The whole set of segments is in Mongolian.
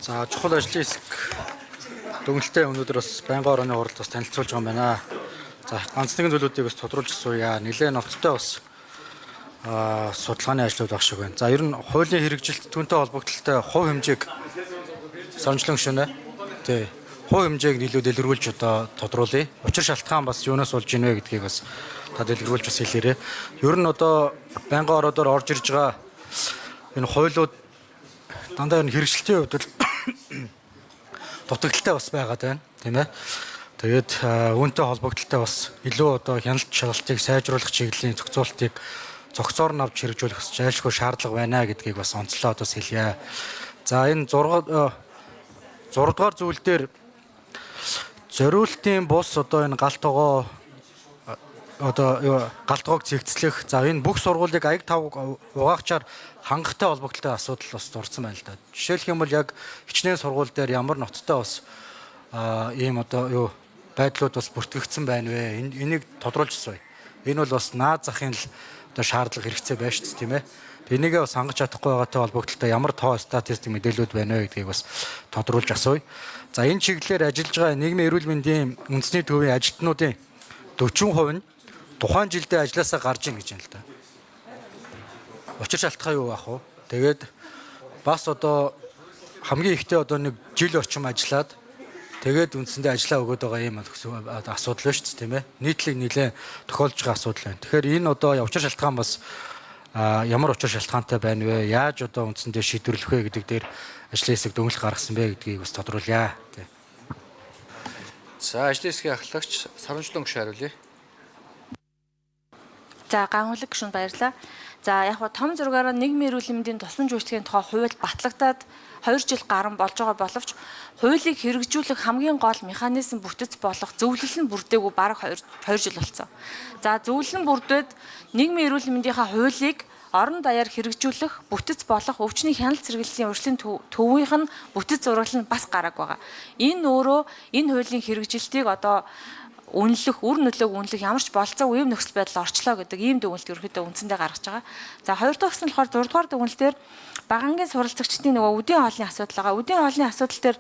За чухал ажлын хэсэг дүгнэлтээ өнөөдөр бас байнгын орооны хуралд бас танилцуулж байгаа юм байна. За ганц нэгэн зүйлүүдийг бас тодруулж асууя. Нэлээд ноцтой бас судалгааны ажлууд баг шиг байна. За ер нь хуулийн хэрэгжилт түүнтэй холбогдлолтой хувь хэмжээг санамжлан гүшүүнэ. Тий. Хувь хэмжээг нийлүүд илэргүүлж одоо тодруулъя. Учир шалтгаан бас юунаас болж ийнэ гэдгийг бас та дэлгэрүүлж бас хэлээрэй. Ер нь одоо байнгын ороодоор орж ирж байгаа энэ хуулиуд дандаа энэ хэрэгжилтийн хувьд дутагдaltaй бас байгаад байна, тийм ээ. Тэгээд үүнтэй холбогдлолтой бас илүү одоо хяналт шалгалтыг сайжруулах чиглэлийн зохицуултыг зохицоор нь авч хэрэгжүүлэх зайлшгүй шаардлага байна гэдгийг бас онцлоод бас хэлье. За энэ 6 дугаар зүйл дээр зориултын бус одоо энэ галт тогоо одоо галт тоог цэгцлэх. За энэ бүх сургуулийг аяг тавг угаагчаар хангахтай холбогдлолтой асуудал бас дурдсан байна л да. Жишээлх юм бол яг хичнээн сургууль дээр ямар ноцтой бас ийм одоо байдлууд бас бүртгэгдсэн байна вэ? Энийг тодруулж асууя. Энэ бол бас наад захын л одоо шаардлага хэрэгцээ байна шүү дээ, тийм ээ. Энийгээ бас хангаж чадахгүй байгаатай холбогдлолтой ямар тоо статистик мэдээлүүд байна вэ гэдгийг бас тодруулж асууя. За энэ чиглэлээр ажиллаж байгаа нийгмийн эрүүл мэндийн үндэсний төвийн ажилтнуудын 40% нь тухайн жилдээ ажилласаа гарж ийн гэж юм л да. Учир шалтгаан юу ах вэ? Тэгээд бас одоо хамгийн ихтэй одоо нэг жил орчим ажиллаад тэгээд үндсэндээ ажиллаа өгöd байгаа юм асуудал байна шүү дээ, тийм ээ. Нийтлэг нэлээд тохиолж байгаа асуудал байна. Тэгэхээр энэ одоо учир шалтгаан бас ямар учир шалтгаантай байна вэ? Яаж одоо үндсэндээ шийдвэрлэх вэ гэдэг дээр ажлын хэсэг дүгнэлт гаргасан бэ гэдгийг бас тодруулъя. За ажлын хэсгийн ахлагч Сарамжлан гүш хариулъя. За ганхуулаг гүшүүнд баярлалаа. За яг том зургаараа нийгмийн эрүүл мэндийн тусламж үйлчлэгийн тухай хууль батлагдаад 2 жил гарсан болж байгаа боловч хуулийг хэрэгжүүлэх хамгийн гол механизм бүтэц болох зөвлөл нь бүрдээгүй бараг 2 жил болсон. За зөвлөл нь бүрдээд нийгмийн эрүүл мэндийнхаа хуулийг орон даяар хэрэгжүүлэх бүтэц болох өвчний хяналт сэргийллийн урьдчилан төвийнх нь бүтэц зургал нь бас гараг байгаа. Энэ өөрөө энэ хуулийн хэрэгжилтийг одоо үнэлэх, үр нөлөөг үнэлэх ямар ч болцоогүй юм нөхцөл байдал орчлоо гэдэг ийм дүгнэлт ерөөхдөө үндсэндээ гаргаж байгаа. За хоёр дахь нь болохоор 6 дугаар дүгнэлтээр багангийн суралцагчдын нөгөө үдийн хоолны асуудал байгаа. Үдийн хоолны асуудал дээр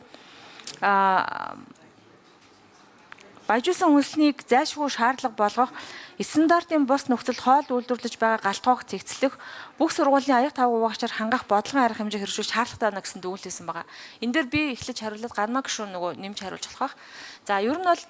баяжуулсан үнэлснийг зайлшгүй шаардлага болгох, стандартын бус нөхцөлд хоол үйлдвэрлэж байгаа галт тоог цэгцлэх, бүх сургуулийн аяг тавг угаагчаар хангах бодлогын арга хэмжээ хэрэгжүүлж шаардлагатай байна гэсэн дүгнэлтсэн байгаа. Энэ дээр би эхлэж хариулаад ганмаа гүшүүн нөгөө нэмж хариулж болох. За ер нь бол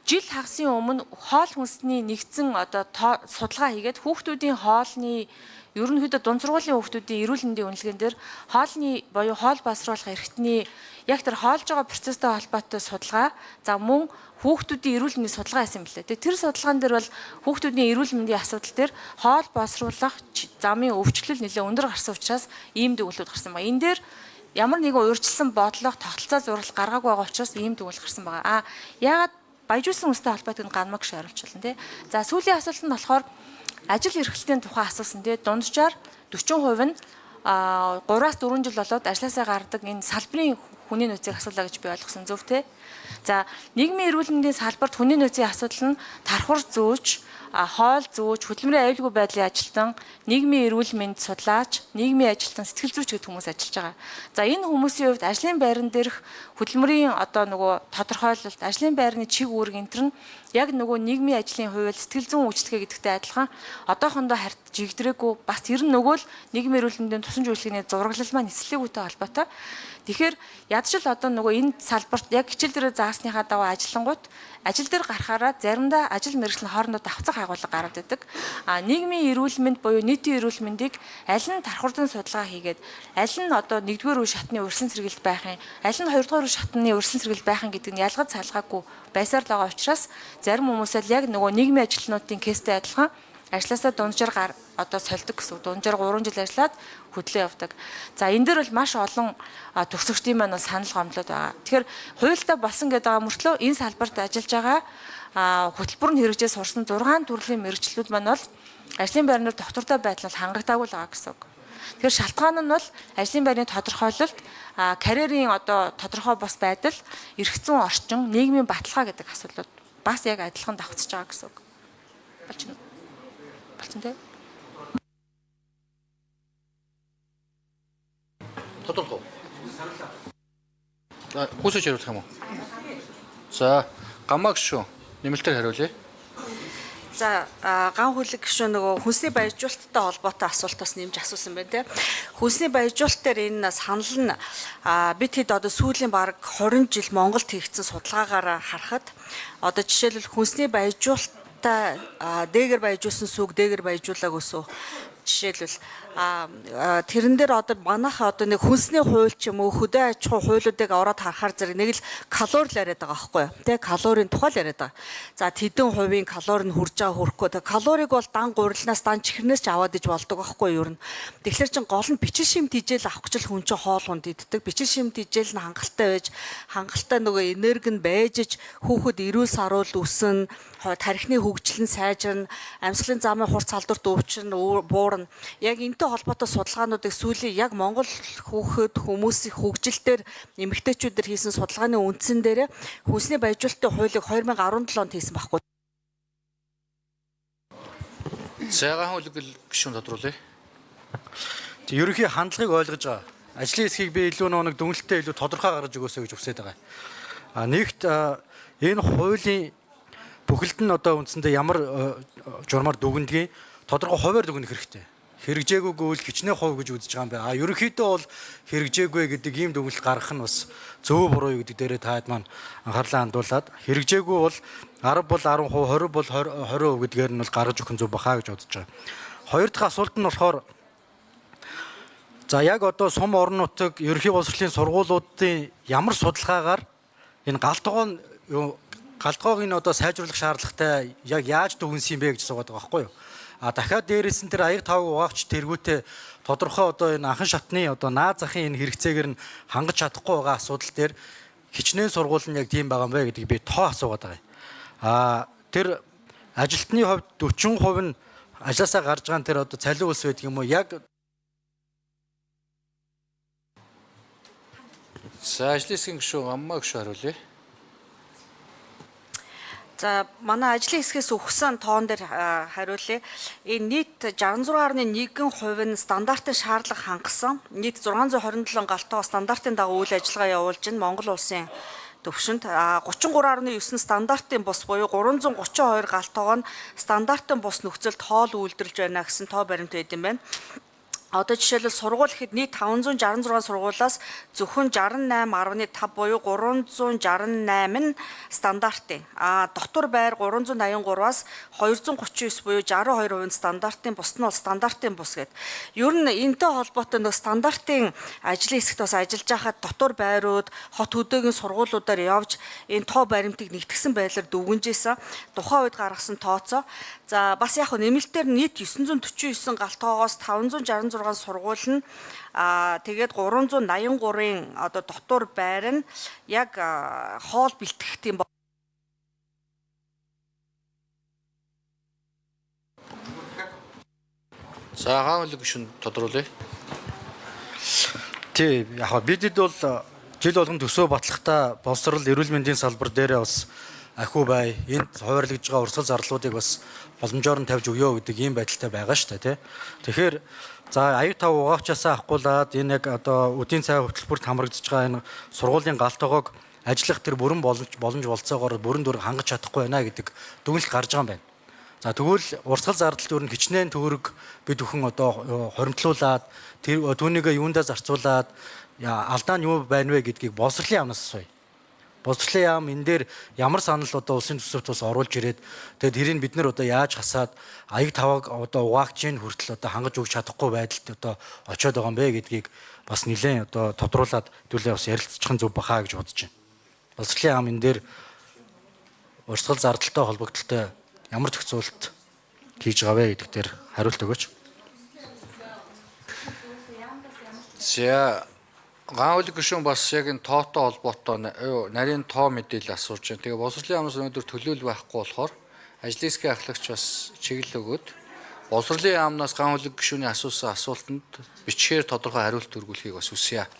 жил хагасын өмнө хоол хүнсний нэгдсэн одоо судалгаа хийгээд хүүхдүүдийн хоолны ерөнхийдөө дунд сургуулийн хүүхдүүдийн эрүүл мэндийн үнэлгээнд дээр хоолны буюу хоол боловсруулах эрхтний яг тэр хоолж байгаа процесстэй холбоотой судалгаа за мөн хүүхдүүдийн эрүүл мэндийн судалгаа хийсэн билээ. Тэр судалгаан дээр бол хүүхдүүдийн эрүүл мэндийн асуудал дээр хоол боловсруулах замын өвчлөл нэлээд өндөр гарсан учраас ийм дүгнэлтүүд гарсан байна. Энэ дээр ямар нэгэн уурчилсан бодлого тогтолцоо зурвал гаргаагүй байгаа учраас ийм дүгнэлт гарсан байгаа. Яагаад баяжуулсан үндэстэй холбоотой ганмаг шаарлуулна тий. За сүүлийн асуулт нь болохоор ажил эрхлэлтийн тухай асуусан тий. Дунджаар 40% нь 3-аас 4 жил болоод ажилласаа гардаг энэ салбарын хүний нөөцийг асуулаа гэж би ойлгосон зөв тий. За нийгмийн эрүүл мэндийн салбарт хүний нөөцийн асуудал нь тархур зөөж хоол зөөж, хөдөлмөрийн аюулгүй байдлын ажилтан, нийгмийн эрүүл мэнд судлаач, нийгмийн ажилтан, сэтгэл зүйч гэдэг хүмүүс ажиллаж байгаа. За энэ хүмүүсийн хувьд ажлын байран дээрх хөдөлмөрийн одоо нөгөө тодорхойлолт, ажлын байрны чиг үүрэг энтер нь яг нөгөө нийгмийн ажлын хууль, сэтгэл зүйн үйлчлэгээ гэдэгтэй адилхан одоохондоо харьд жигдрээгүй бас тэр нь нөгөө л нийгмийн эрүүл мэндийн тусламж үйлчлэгээний зураглал маань эслэгүйтэй холбоотой. Тэгэхээр ядчил одоо нөгөө энэ салбарт яг хичээл дээр заасныхаа дагуу ажиллангууд ажил дээр гарахаараа заримдаа ажил мэргэжлийн хоорондоо давхцах агуулга гараад байдаг. Нийгмийн эрүүл мэнд буюу нийтийн эрүүл мэндийг аль нь тархурдан судалгаа хийгээд аль нь одоо 1-р үе шатны урьдчилан сэргийлт байх юм, аль нь 2-р үе шатны урьдчилан сэргийлт байх юм гэдэг нь ялгаж салгаагүй байсаар л байгаа учраас зарим хүмүүсээ яг нөгөө нийгмийн ажилтнуудын кейстэй адилхан ажлаасаа дунджаар одоо сольдог гэсэн. Дунджаар 3 жил ажиллаад хөдлөө явдаг. За энэ дээр бол маш олон төгсөгчдийн маань санал гомдлоод байгаа. Тэгэхээр хуультай болсон гэдэг байгаа мөртлөө энэ салбарт ажиллаж байгаа хөтөлбөр нь хэрэгжээ сурсан 6 төрлийн мэргэжлүүд маань бол ажлын байрнаар доктортой байдал хангагдаагүй л байгаа гэсэн үг. Тэгэхээр шалтгаан нь бол ажлын байрны тодорхойлолт, карьерийн одоо тодорхой бос байдал, эрх зүйн орчин, нийгмийн баталгаа гэдэг асуудлууд бас яг адилхан давхцаж байгаа гэсэн үг. Болчихно тий. Тодорхой. Хүсэж хариулах юм уу? За, гамаа гүшүүн нэмэлтээр хариулъя. За ган хүлэг гişүн нөгөө хүнсний баяжуулалттай холбоотой асуултаас нэмж асуусан байна те. Хүнсний баяжуулалт дээр энэ санал нь бид хэд одоо сүүлийн бараг 20 жил Монголд хийгдсэн судалгаагаар харахад одоо жишээлбэл хүнсний баяжуулалттай дээгэр баяжуулсан сүг дээгэр баяжуулаагүй сүү. Жишээлбэл тэрэн дээр одоо манайхаа одоо нэг хүнсний хууль ч юм уу хөдөө аж ахуй хуулиудыг ороод харахаар зэрэг нэг л калори л яриад байгаа байхгүй юу? Тэ калорийн тухай л яриад байгаа. За тэдэн хувийн калори нь хүрж байгаа хүрэхгүй. Тэ калориг бол дан гурилнаас дан чихрнээс ч аваад иж болдог байхгүй юу? Ер нь. Тэгэхээр чин гол нь бичил шимт хижээл авах гэж хүн чинь хоол хүнд иддэг. Бичил шимт хижээл нь хангалттай байж хангалттай нөгөө энерги нь байж иж хүүхэд эрүүл саруул өснө, тархины хөгжил нь сайжирна, амьсгалын замын хурц халдварт өвчин буурна. Яг энэтэй холбоотой судалгаануудыг сүүлийн яг Монгол хүүхэд хүмүүсийн хөгжилтээр эмэгтэйчүүдээр хийсэн судалгааны үндсэн дээр хүнсний баяжуулалтын хуулийг 2017 онд хийсэн байхгүй. Зайгаан хүлэг гишүүн тодруулъя. Ерөнхий хандлагыг ойлгож байгаа. Ажлын хэсгийг би илүү нэг дүнэлтээ илүү тодорхой гаргаж өгөөсэй гэж хүсэж байгаа. Нэгт энэ хуулийн бүхэлд нь одоо үндсэндээ ямар журмаар дүгнэдгийг тодорхой хуваар дүгнэх хэрэгтэй. Хэрэгжээгүйг үл хичнээн хувь гэж үзэж байгаа юм байна. Ерөнхийдөө бол хэрэгжээгүй гэдэг ийм дүгнэлт гаргах нь бас зөв буруу юу гэдэг дээрээ таад маань анхаарлаа хандуулад хэрэгжээгүй бол 10 бол 10%, 20 бол 20% гэдгээр нь бол гаргаж өгөх нь зөв бахаа гэж бодож байгаа. Хоёр дахь асуулт нь болохоор за яг одоо сум орон нутаг ерөнхий боловсролын сургуулиудын ямар судалгаагаар энэ галтгоог энэ одоо сайжруулах шаардлагатай яг яаж дүгнсэн юм бэ гэж асуугаад байгаа байхгүй юу? Дахиад дээрээс нь тэр аяг тавг угаагч тэргүүтээ тодорхой одоо энэ анхан шатны одоо наад захын энэ хэрэгцээгээр нь хангаж чадахгүй байгаа асуудал дээр хичнээн сургууль нь яг тийм байгаа юм бэ гэдгийг би тоо асуугаад байгаа. Тэр ажилтны хувьд 40% нь ажлаасаа гарч байгаа тэр одоо цалин улс байдаг юм уу? Яг За, ажлын хэсгийн гишүүн гамаа гишүүн хариулъя. За манай ажлын хэсгээс өгсөн тоон дээр хариулъя. Энэ нийт 66.1% нь стандартын шаардлага хангасан. Нийт 627 галтгоо стандартын дагуу үйл ажиллагаа явуулж байна Монгол улсын төвшөнд. 33.9 стандартын бус буюу 332 галтгоо нь стандартын бус нөхцөлд хоол үйлдвэрлэж байна гэсэн тоо баримт байд юм байна. Одоо жишээлбэл сургууль гэхэд нийт 566 сургуулиас зөвхөн 68.5 буюу 368 нь стандартын. Дотор байр 383-аас 239 буюу 62% нь стандартын, бус нь бол стандартын бус гэдэг. Ер нь энэтэй холбоотой нэг стандартын ажлын хэсэгт бас ажиллаж байхад дотор байрууд, хот хөдөөгийн сургуулиудаар явж энэ тоо баримтыг нэгтгэсэн байдлаар дүгнжсэн. Тухайн үед гаргасан тооцоо. За бас яг нэмэлтээр нийт 949 галтгоогоос 566 сургууль нь тэгээд 383-ын одоо дотор байр нь яг хоол бэлтгэх тийм. За, хаан хүлэг гишүүн тодруулъя. тий яг бидэд бол жил болгон төсөө батлахдаа боловсрол эрүүл мэндийн салбар дээрээ бас ахиу бай энд хуваарлагдж байгаа урсгал зарлуудыг бас боломжоор нь тавьж өгөө гэдэг ийм байдалтай байгаа шүү дээ тий. Тэгэхээр за аяг тав угаачаасаа ахгуулаад энэ яг одоо үдийн цай хөтөлбөрт хамрагдж байгаа энэ сургуулийн галтгоог ажиллах тэр бүрэн боломж болцоогоор бүрэн дүр хангаж чадахгүй байна гэдэг дүгнэлт гарч байгаа юм байна. За тэгвэл урсгал зардалт өөр нь хичнээн төгрөг бид бүхэн одоо хоримтлуулад тэр түүнийгээ юундаа зарцуулаад алдаа нь юу байна вэ гэдгийг боловсролын яамнаас асууя. Боловсролын яам энэ дээр ямар санал одоо улсын төсөвт бас оруулж ирээд тэгээд тэрийг бид нэр одоо яаж хасаад аяг таваг одоо угаагчийн хүртэл одоо хангаж өгч чадахгүй байдалд одоо очиод байгаа юм бэ гэдгийг бас нэлээд одоо тодруулаад хэдүүлээ бас ярилцчих нь зөв бахаа гэж бодож байна. Боловсролын яам энэ дээр урсгал зардалтай холбогдлолтой ямар зохицуулалт хийж байгаа вэ гэдэг дээр хариулт өгөөч. За, гаан хүлэг гишүүн бас яг энэ тоотой холбоотой нарийн тоо мэдээлэл асууж байна. Тэгээ боловсролын яамнаас өнөөдөр төлөөл байхгүй болохоор ажлын хэсгийн ахлагч бас чиглэл өгөөд боловсролын яамнаас гаан хүлэг гишүүний асуусан асуултанд бичгээр тодорхой хариулт өргүүлэхийг бас хүсье.